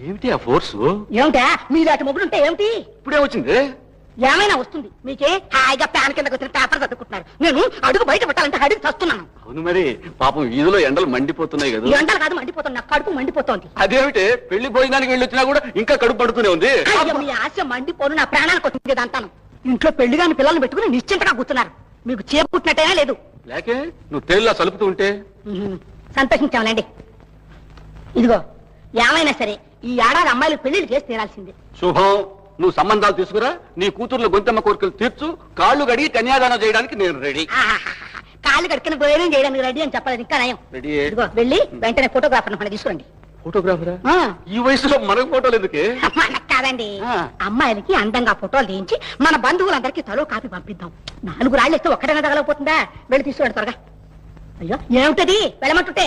ఏమిటి ఆ ఫోర్సు? ఏమిటా మీలాంటి మొగుడుంటే ఏమిటి? ఇప్పుడే వచ్చింది. ఏమైనా వస్తుంది మీకే? హాయిగా ప్యాన్ కిందకు వచ్చిన పేపర్ చదువుకుంటున్నారు. నేను అడుగు బయట పెట్టాలంటే అడిగి చస్తున్నాను. అవును మరి, పాపం వీధిలో ఎండలు మండిపోతున్నాయి కదా. ఎండలు కాదు మండిపోతుంది, నాకు కడుపు మండిపోతుంది. అదేమిటి, పెళ్లి భోజనానికి వెళ్ళి వచ్చినా కూడా ఇంకా కడుపు పడుతూనే ఉంది. మీ ఆశ మండిపోను, నా ప్రాణానికి వచ్చింది అంటాను. ఇంట్లో పెళ్లి కాని పిల్లల్ని పెట్టుకుని నిశ్చింతగా కూర్చున్నారు. మీకు చేపుట్టినట్టేనా లేదు? లేకే నువ్వు తేలిలా సలుపుతూ ఉంటే. సంతోషించాలండి. ఇదిగో ఏమైనా సరే ఈ ఏడాది అమ్మాయిలు పెళ్లిళ్ళు చేసి తీరాల్సిందే. శుభం. నువ్వు సంబంధాలు తీసుకురా, నీ కూతుర్ల గొంతమ్మ కోరికలు తీర్చు, కాళ్ళు గడిగి కన్యాదానం చేయడానికి నేను రెడీ. కాళ్ళు కడుక్కుని భోజనం చేయడానికి రెడీ అని చెప్పలేదు, ఇంకా నయం. ఇదిగో వెళ్ళి వెంటనే ఫోటోగ్రాఫర్ మన తీసుకురండి. ఫోటోగ్రాఫరా? ఈ వయసులో మనకు ఫోటోలు ఎందుకే? మనకు కాదండి, అమ్మాయిలకి అందంగా ఫోటోలు తీయించి మన బంధువులందరికీ తలో కాపీ పంపిద్దాం. 4 రాళ్ళు ఇస్తే ఒక్కడైనా తగలకపోతుందా? వెళ్ళి తీసుకురండి త్వరగా. అయ్యో ఏమిటది వెళ్ళమంటుంటే.